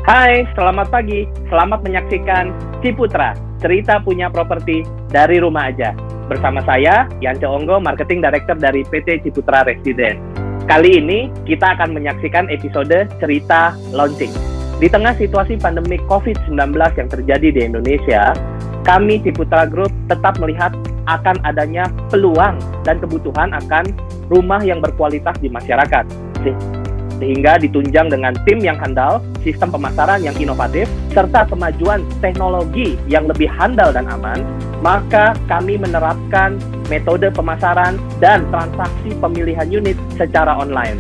Hai, selamat pagi. Selamat menyaksikan Ciputra, cerita punya properti dari rumah aja. Bersama saya, Yance Onggo, Marketing Director dari PT Ciputra Residen. Kali ini, kita akan menyaksikan episode cerita launching. Di tengah situasi pandemi COVID-19 yang terjadi di Indonesia, kami Ciputra Group tetap melihat akan adanya peluang dan kebutuhan akan rumah yang berkualitas di masyarakat. Sehingga ditunjang dengan tim yang handal, sistem pemasaran yang inovatif, serta kemajuan teknologi yang lebih handal dan aman, maka kami menerapkan metode pemasaran dan transaksi pemilihan unit secara online.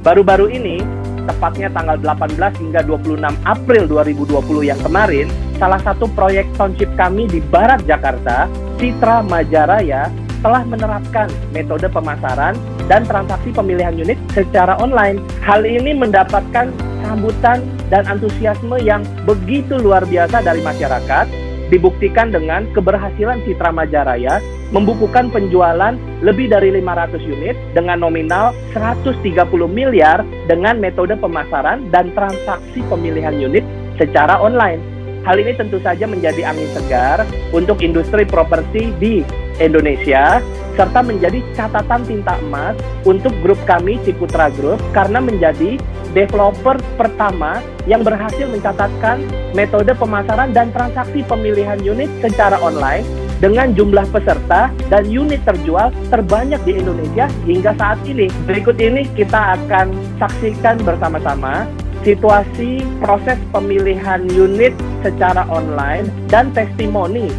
Baru-baru ini, tepatnya tanggal 18 hingga 26 April 2020 yang kemarin, salah satu proyek township kami di Barat Jakarta, Citra Majaraya, telah menerapkan metode pemasaran dan transaksi pemilihan unit secara online. Hal ini mendapatkan sambutan dan antusiasme yang begitu luar biasa dari masyarakat, dibuktikan dengan keberhasilan Citra Majaraya membukukan penjualan lebih dari 500 unit dengan nominal 130 miliar dengan metode pemasaran dan transaksi pemilihan unit secara online. Hal ini tentu saja menjadi angin segar untuk industri properti di Indonesia, serta menjadi catatan tinta emas untuk grup kami Ciputra Group karena menjadi developer pertama yang berhasil mencatatkan metode pemasaran dan transaksi pemilihan unit secara online dengan jumlah peserta dan unit terjual terbanyak di Indonesia hingga saat ini. Berikut ini kita akan saksikan bersama-sama situasi proses pemilihan unit secara online dan testimoni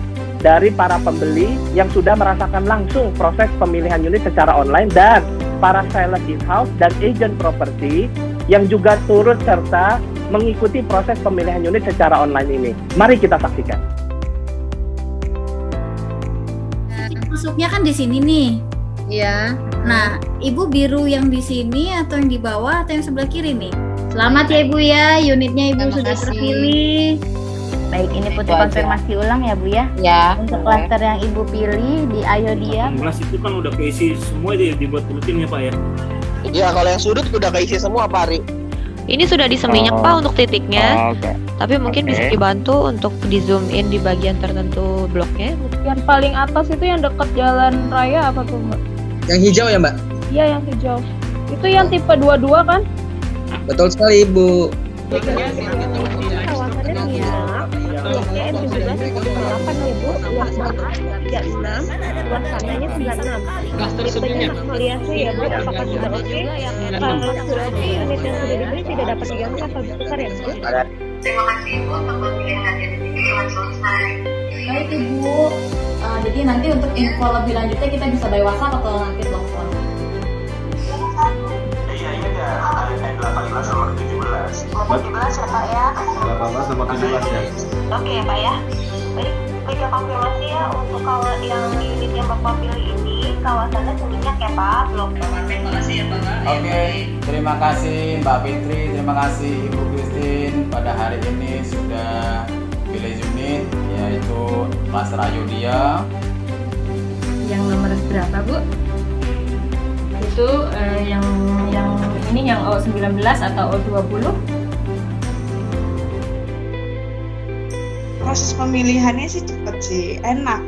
dari para pembeli yang sudah merasakan langsung proses pemilihan unit secara online dan para sales in-house dan agent properti yang juga turut serta mengikuti proses pemilihan unit secara online ini. Mari kita saksikan. Masuknya kan di sini nih. Iya. Nah, Ibu biru yang di sini atau yang di bawah atau yang sebelah kiri nih? Selamat ya Ibu ya, unitnya Ibu sudah terpilih. Baik, ini Putri konfirmasi ulang ya Bu ya. Ya. Untuk klaster yang Ibu pilih di Ayodhya. 18 itu kan udah keisi semua dibuat rutin ya Pak ya? Iya, kalau yang sudut udah keisi semua Pak Ari. Ini sudah diseminyak Pak untuk titiknya. Okay. Tapi mungkin bisa dibantu untuk di zoom in di bagian tertentu bloknya. Yang paling atas itu yang dekat jalan raya apa tuh Mbak? Yang hijau ya Mbak? Iya yang hijau. Itu yang tipe 22 kan? Betul sekali Ibu. Bloknya M17 8 ya Bu, luas banget 36, luas sananya 96. Tipenya Maksoliase ya Bu, apakah sudah oke? Kalau sudah oke, unit yang sudah dibeli tidak dapat diganggu atau ditukar ya Bu? Terima kasih Ibu untuk pemilihannya di sini telah selesai. Baik Ibu, jadi nanti untuk info lebih lanjutnya kita bisa by WhatsApp atau nanti telepon. Iya, 18 sama 17. 17 ya Pak ya? 18 sama 17 ya? Oke ya Pak ya. Baik ya, konfirmasi ya untuk kalau yang unit yang Bapak pilih ini kawasannya Seminyak ya Pak, Blok. Terima kasih ya Pak. Oke, terima kasih Mbak Fitri, terima kasih Ibu Christine pada hari ini sudah pilih unit yaitu klaster Ayodhya. Yang nomor berapa Bu? Itu yang ini yang O19 atau O20? Proses pemilihannya sih cepet sih, enak.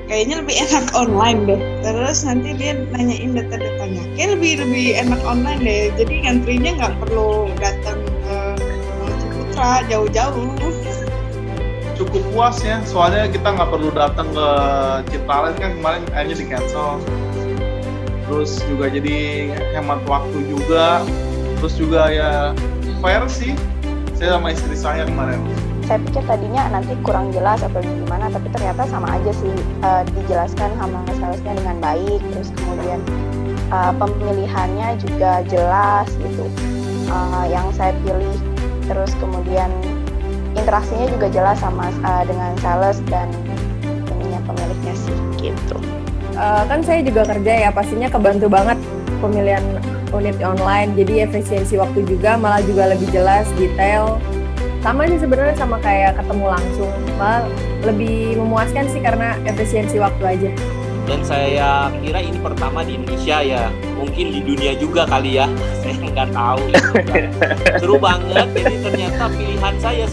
Kayaknya lebih enak online deh. Terus nanti dia nanyain data-datanya. Kayak lebih enak online deh. Jadi ngantrinya nggak perlu datang ke Ciputra jauh-jauh. Cukup puas ya, soalnya kita nggak perlu datang ke Citraland kan kemarin akhirnya di cancel. Terus juga jadi hemat waktu juga. Terus juga ya fair sih. Saya sama istri saya kemarin. Saya pikir tadinya nanti kurang jelas atau gimana, tapi ternyata sama aja sih, dijelaskan sama salesnya dengan baik, terus kemudian pemilihannya juga jelas gitu, yang saya pilih, terus kemudian interaksinya juga jelas sama dengan sales dan pemiliknya sih gitu. Kan saya juga kerja ya, pastinya kebantu banget pemilihan unit online, jadi efisiensi waktu juga, malah juga lebih jelas, detail. Sama sih sebenarnya sama kayak ketemu langsung, malah lebih memuaskan sih karena efisiensi waktu aja. dan saya kira ini pertama di Indonesia ya, mungkin di dunia juga kali ya, saya nggak tahu gitu kan. Seru banget. Jadi ternyata pilihan saya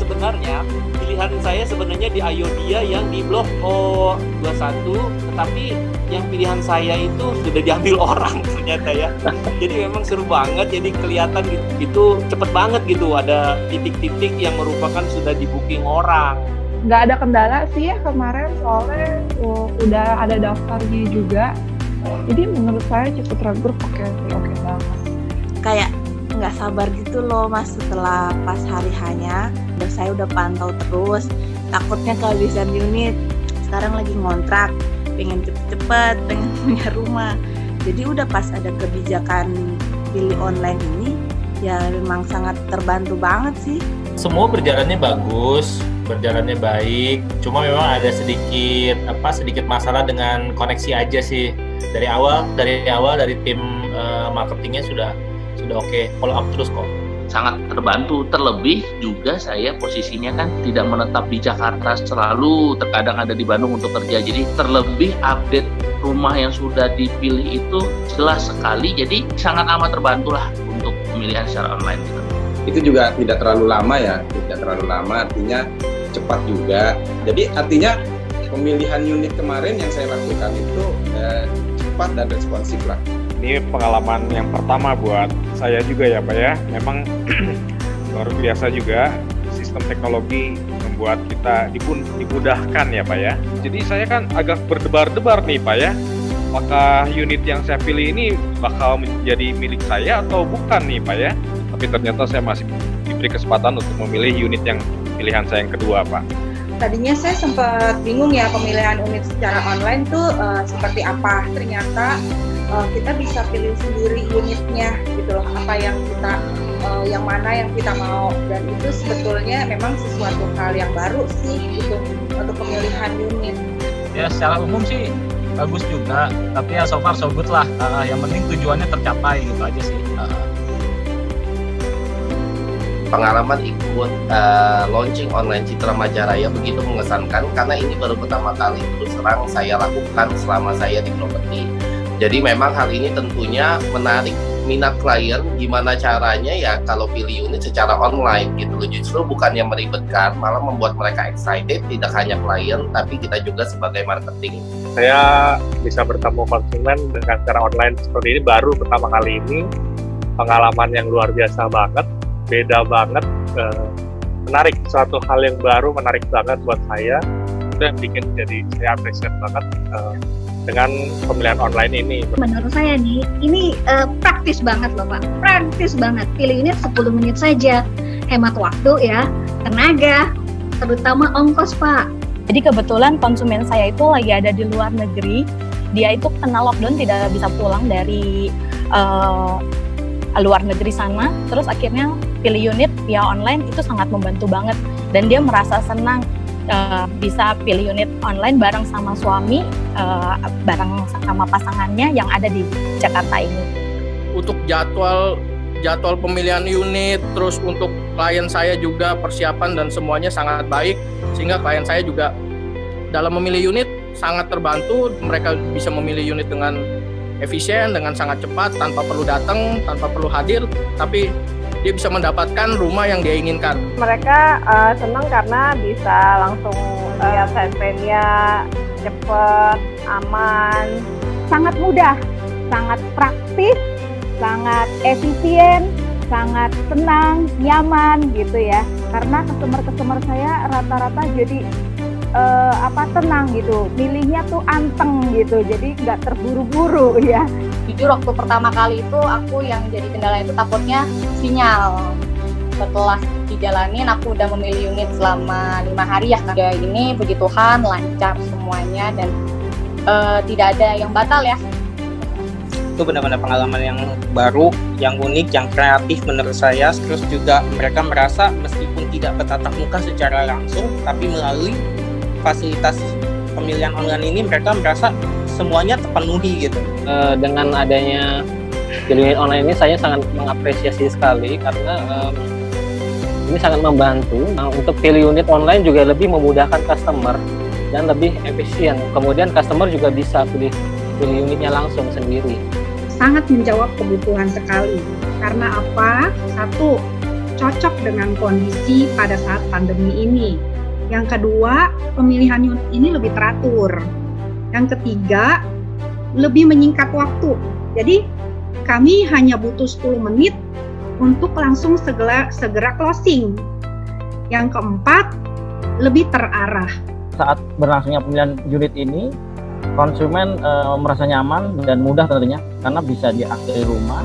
sebenarnya di Ayodia yang di blok O21, tetapi yang pilihan saya itu sudah diambil orang ternyata ya. Jadi memang seru banget, jadi kelihatan gitu cepet banget gitu, ada titik-titik yang merupakan sudah di booking orang. Nggak ada kendala sih ya kemarin, soalnya udah ada daftarnya juga. Jadi menurut saya Ciputra Group oke banget. Kayak nggak sabar gitu loh Mas, setelah pas hari hanya saya udah pantau terus, takutnya kehabisan unit. Sekarang lagi ngontrak, pengen cepet-cepet, pengen punya rumah. Jadi udah pas ada kebijakan pilih online ini, ya memang sangat terbantu banget sih. Semua berjalannya bagus, berjalannya baik. Cuma memang ada sedikit masalah dengan koneksi aja sih. Dari awal dari tim marketingnya sudah oke, follow up terus kok. Sangat terbantu, terlebih juga saya posisinya kan tidak menetap di Jakarta selalu, terkadang ada di Bandung untuk kerja, jadi terlebih update rumah yang sudah dipilih itu jelas sekali, jadi sangat amat terbantu lah untuk pemilihan secara online gitu. Itu juga tidak terlalu lama artinya cepat juga. Jadi artinya pemilihan unit kemarin yang saya lakukan itu cepat dan responsif lah. Ini pengalaman yang pertama buat saya juga ya Pak ya. Memang luar biasa juga, sistem teknologi membuat kita dimudahkan ya Pak ya. Jadi saya kan agak berdebar-debar nih Pak ya. Apakah unit yang saya pilih ini bakal menjadi milik saya atau bukan nih Pak ya. Tapi ternyata saya masih diberi kesempatan untuk memilih unit yang pilihan saya yang kedua Pak. Tadinya saya sempat bingung ya pemilihan unit secara online tuh seperti apa. Ternyata kita bisa pilih sendiri unitnya gitu loh, apa yang kita yang mana yang kita mau, dan itu sebetulnya memang sesuatu hal yang baru sih gitu untuk pemilihan unit. Ya secara umum sih bagus juga, tapi ya so far so good lah. Yang penting tujuannya tercapai gitu aja sih. Pengalaman ikut launching online Citra Majaraya begitu mengesankan, karena ini baru pertama kali terus terang saya lakukan selama saya di properti. Jadi memang hal ini tentunya menarik minat klien. Gimana caranya ya kalau pilih unit secara online gitu loh, justru bukannya meribetkan, malah membuat mereka excited, tidak hanya klien tapi kita juga sebagai marketing. Saya bisa bertemu konsumen dengan cara online seperti ini baru pertama kali ini, pengalaman yang luar biasa banget, beda banget, menarik, suatu hal yang baru, menarik banget buat saya. Itu yang bikin jadi saya appreciate banget dengan pemilihan online ini. Menurut saya nih, ini praktis banget loh Pak, praktis banget. Pilih unit 10 menit saja, hemat waktu ya, tenaga, terutama ongkos Pak. Jadi kebetulan konsumen saya itu lagi ada di luar negeri, dia itu kena lockdown, tidak bisa pulang dari luar negeri sana, terus akhirnya pilih unit via online itu sangat membantu banget, dan dia merasa senang bisa pilih unit online bareng sama suami, bareng sama pasangannya yang ada di Jakarta ini. Untuk jadwal pemilihan unit, terus untuk klien saya juga persiapan dan semuanya sangat baik, sehingga klien saya juga dalam memilih unit sangat terbantu. Mereka bisa memilih unit dengan efisien, dengan sangat cepat, tanpa perlu datang, tanpa perlu hadir, tapi dia bisa mendapatkan rumah yang dia inginkan. Mereka senang karena bisa langsung lihat site-nya, cepat, aman, sangat mudah, sangat praktis, sangat efisien, sangat tenang, nyaman gitu ya. Karena customer saya rata-rata jadi tenang gitu, milihnya tuh anteng gitu, jadi nggak terburu-buru ya. Jujur waktu pertama kali itu aku yang jadi kendala itu takutnya sinyal. Setelah dijalanin aku udah memilih unit selama 5 hari ya. Udah ini puji Tuhan lancar semuanya dan tidak ada yang batal ya. Itu benar-benar pengalaman yang baru, yang unik, yang kreatif menurut saya. Terus juga mereka merasa meskipun tidak bertatap muka secara langsung, tapi melalui fasilitas pemilihan online ini mereka merasa semuanya terpenuhi gitu. Dengan adanya pilih unit online ini saya sangat mengapresiasi sekali karena ini sangat membantu. Untuk pilih unit online juga lebih memudahkan customer dan lebih efisien. Kemudian customer juga bisa pilih unitnya langsung sendiri. Sangat menjawab kebutuhan sekali. Karena apa? Satu, cocok dengan kondisi pada saat pandemi ini. Yang kedua, pemilihan unit ini lebih teratur. Yang ketiga, lebih menyingkat waktu. Jadi, kami hanya butuh 10 menit untuk langsung segera closing. Yang keempat, lebih terarah. Saat berlangsungnya pemilihan unit ini, konsumen merasa nyaman dan mudah tentunya karena bisa diakses di rumah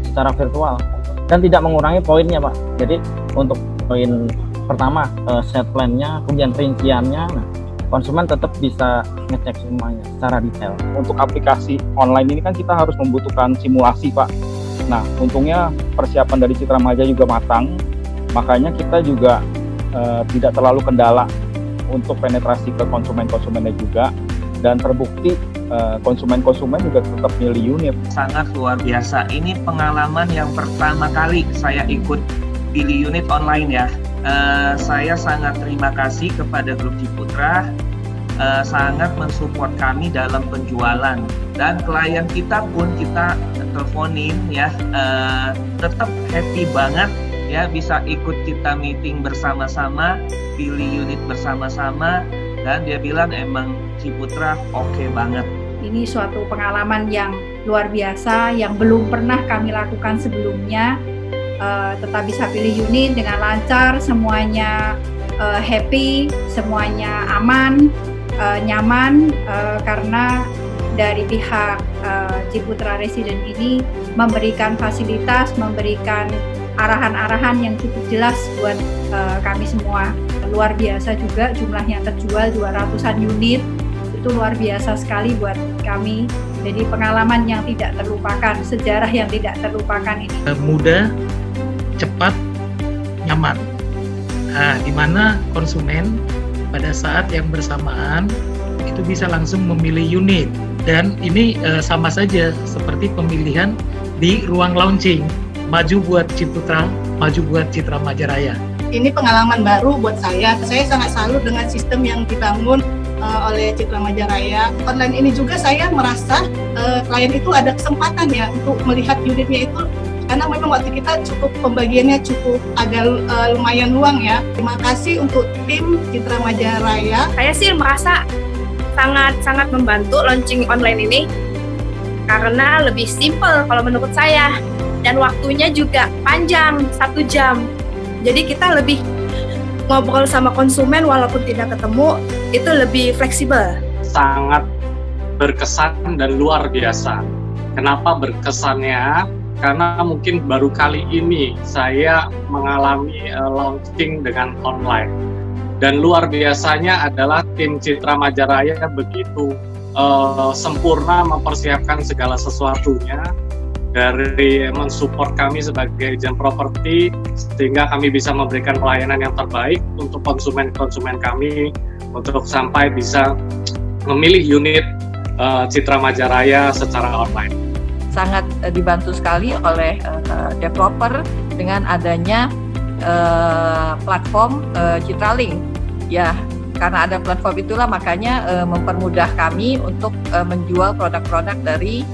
secara virtual dan tidak mengurangi poinnya, Pak. Jadi untuk poin pertama set plan-nya, kemudian rinciannya, nah, konsumen tetap bisa ngecek semuanya secara detail. Untuk aplikasi online ini kan kita harus membutuhkan simulasi, Pak. Nah, untungnya persiapan dari Citra Maja juga matang, makanya kita juga tidak terlalu kendala untuk penetrasi ke konsumen-konsumennya juga, dan terbukti konsumen-konsumen juga tetap milih unit. Sangat luar biasa. Ini pengalaman yang pertama kali saya ikut pilih unit online ya. Saya sangat terima kasih kepada Grup Ciputra, sangat mensupport kami dalam penjualan, dan klien kita pun kita teleponin ya, tetap happy banget ya, bisa ikut kita meeting bersama-sama, pilih unit bersama-sama, dan dia bilang emang Ciputra oke banget. Ini suatu pengalaman yang luar biasa yang belum pernah kami lakukan sebelumnya. Tetap bisa pilih unit dengan lancar, semuanya happy, semuanya aman, nyaman, karena dari pihak Ciputra Resident ini memberikan fasilitas, memberikan arahan-arahan yang cukup jelas buat kami semua. Luar biasa juga jumlah yang terjual 200-an unit, itu luar biasa sekali buat kami. Jadi pengalaman yang tidak terlupakan, sejarah yang tidak terlupakan ini. Mudah, cepat, nyaman. Nah, di mana konsumen pada saat yang bersamaan itu bisa langsung memilih unit, dan ini sama saja seperti pemilihan di ruang launching. Maju buat Ciputra, maju buat Citra Majaraya. Ini pengalaman baru buat saya. Saya sangat salut dengan sistem yang dibangun oleh Citra Majaraya. Online ini juga saya merasa klien itu ada kesempatan ya untuk melihat unitnya itu, karena memang waktu kita cukup pembagiannya cukup agak lumayan luang ya. Terima kasih untuk tim Citra Majaraya. Saya sih merasa sangat membantu launching online ini karena lebih simple kalau menurut saya, dan waktunya juga panjang, 1 jam. Jadi kita lebih ngobrol sama konsumen walaupun tidak ketemu, itu lebih fleksibel. Sangat berkesan dan luar biasa. Kenapa berkesannya? Karena mungkin baru kali ini saya mengalami launching dengan online. Dan luar biasanya adalah tim Citra Majaraya begitu sempurna mempersiapkan segala sesuatunya, dari mensupport kami sebagai agent properti sehingga kami bisa memberikan pelayanan yang terbaik untuk konsumen-konsumen kami untuk sampai bisa memilih unit Citra Majaraya secara online. Sangat dibantu sekali oleh developer dengan adanya platform Citralink. Ya, karena ada platform itulah makanya mempermudah kami untuk menjual produk-produk dari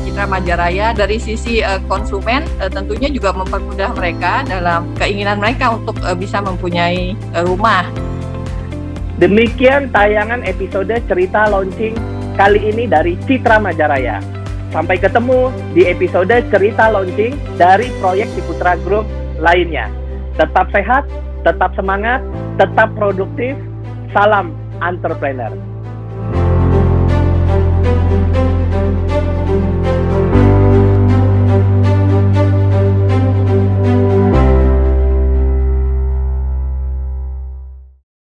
Citra Majaraya. Dari sisi konsumen tentunya juga mempermudah mereka dalam keinginan mereka untuk bisa mempunyai rumah. Demikian tayangan episode cerita launching kali ini dari Citra Majaraya. Sampai ketemu di episode cerita launching dari proyek Ciputra Group lainnya. Tetap sehat, tetap semangat, tetap produktif. Salam entrepreneur.